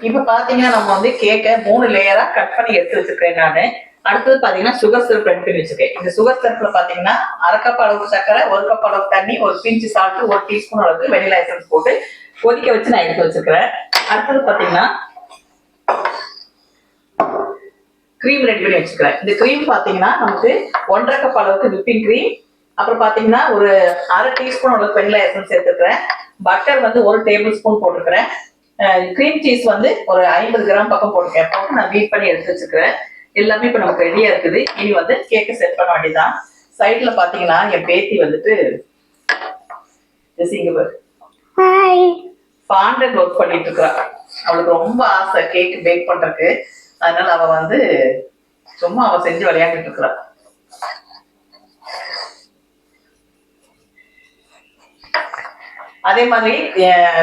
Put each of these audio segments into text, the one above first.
இப்ப பாத்தீங்கன்னா நம்ம வந்து கேக்க 3 லேயரா கட் பண்ணி எடுத்து வச்சிருக்கேன் நானு. அடுத்தது பாத்தீங்கன்னா சுகர் சிரப் ரெடி பண்ணி வச்சிருக்கேன். இந்த சுகர் சிரப்ல பாத்தீங்கன்னா 1/2 கப் அளவுக்கு சர்க்கரை, 1 கப் அளவுக்கு தண்ணி, ஒரு பிஞ்ச் சால்ட், 1 டீஸ்பூன் அளவுக்கு வெனிலா எசன்ஸ் போட்டு கொதிக்க வச்சு நான் எடுத்து வச்சிருக்கிறேன். அடுத்தது பாத்தீங்கன்னா கிரீம் ரெடி பண்ணி வச்சுக்கிறேன். இந்த கிரீம் பாத்தீங்கன்னா நமக்கு 1/2 கப் அளவுக்கு விப்பிங் கிரீம், அப்புறம் பாத்தீங்கன்னா ஒரு 1/2 டீஸ்பூன் அளவுக்கு வெனிலா எசன்ஸ் சேர்த்துக்கிறேன். பட்டர் வந்து 1 டேபிள் ஸ்பூன் போட்டுக்கிறேன். கிரீம் சீஸ் வந்து ஒரு 50 கிராம் பக்கம் போட்டுக்கேன். போட்டு நான் பீட் பண்ணி எடுத்து வச்சுக்கிறேன். எல்லாமே இப்ப நமக்கு ரெடியா இருக்குது. இனி வந்து கேக்க செட் பண்ண வேண்டியதான். சைட்ல பாத்தீங்கன்னா என் பேத்தி வந்துட்டு ஃபாண்டன்ட் ஒர்க் பண்ணிட்டு இருக்கா. அவளுக்கு ரொம்ப ஆசை கேக் பேக் பண்றதுக்கு. அதனால அவ வந்து சும்மா அவ செஞ்சு விளையாண்டுட்டு இருக்கிறா. அதே மாதிரி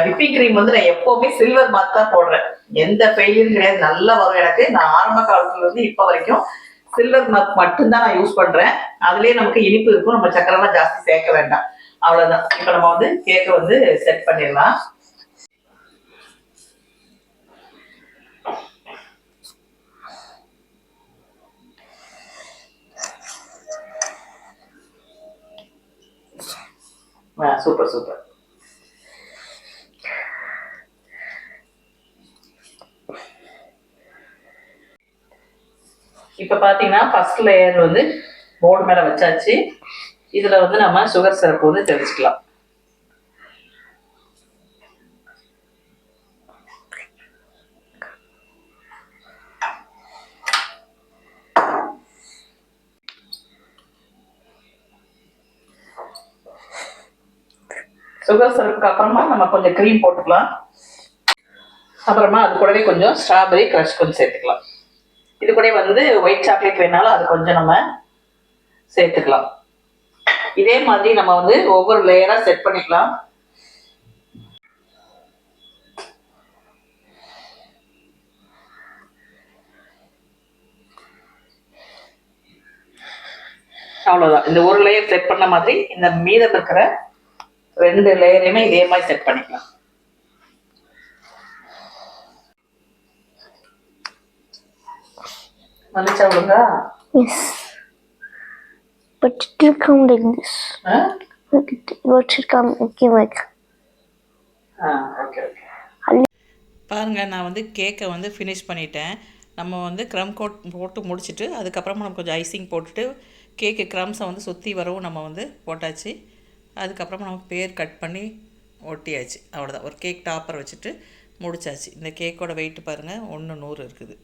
விப்பிங் கிரீம் வந்து நான் எப்பவுமே சில்வர் மார்க் தான் போடுறேன். எந்த ஃபெயிலியரும் கிடையாது, நல்லா வரும் எனக்கு. நான் ஆரம்ப காலத்துல இருந்து இப்ப வரைக்கும் சில்வர் மார்க் மட்டும்தான் நான் யூஸ் பண்றேன். அதுலயே நமக்கு இனிப்பு இருக்கும், நம்ம சக்கரெல்லாம் ஜாஸ்தி சேர்க்க வேண்டாம். அவ்வளவுதான். இப்ப நம்ம வந்து கேக்க வந்து செட் பண்ணிடலாம். Super super. இப்ப பாத்தீங்கன்னா ஃபர்ஸ்ட் லேயர் வந்து போர்டு மேல வச்சாச்சு. இதுல வந்து நம்ம சுகர் சிரப் வந்து தெளிச்சுக்கலாம். சுகர் சிரப்புக்கு அப்புறமா நம்ம கொஞ்சம் கிரீம் போட்டுக்கலாம். அப்புறமா அது கூடவே கொஞ்சம் ஸ்ட்ராபெரி கிரஷ் கொஞ்சம் சேர்த்துக்கலாம். இது கூட வந்து ஒயிட் சாக்லேட் வேணாலும் அது கொஞ்சம் நம்ம சேர்த்துக்கலாம். இதே மாதிரி நம்ம வந்து ஒவ்வொரு லேயரா செட் பண்ணிக்கலாம். அவ்வளவுதான். இந்த ஒரு லேயர் செட் பண்ண மாதிரி இந்த மீதம் இருக்கிற 2 லேயரையுமே இதே மாதிரி செட் பண்ணிக்கலாம். வந்துச்சா ஒழுங்கா? Yes. But it will come like this. What should come looking like? Okay. பாருங்க, நான் வந்து கேக்கை வந்து ஃபினிஷ் பண்ணிட்டேன். நம்ம வந்து க்ரம் கோட் போட்டு முடிச்சுட்டு அதுக்கப்புறமா நம்ம கொஞ்சம் ஐசிங் போட்டுட்டு கேக்கு க்ரம்ஸை வந்து சுற்றி வரவும் நம்ம வந்து போட்டாச்சு. அதுக்கப்புறமா நம்ம பேர் கட் பண்ணி ஒட்டியாச்சு. அவ்வளோதான். ஒரு கேக் டாப்பர் வச்சுட்டு முடிச்சாச்சு. இந்த கேக்கோட வெயிட் பாருங்கள், 1 100 இருக்குது.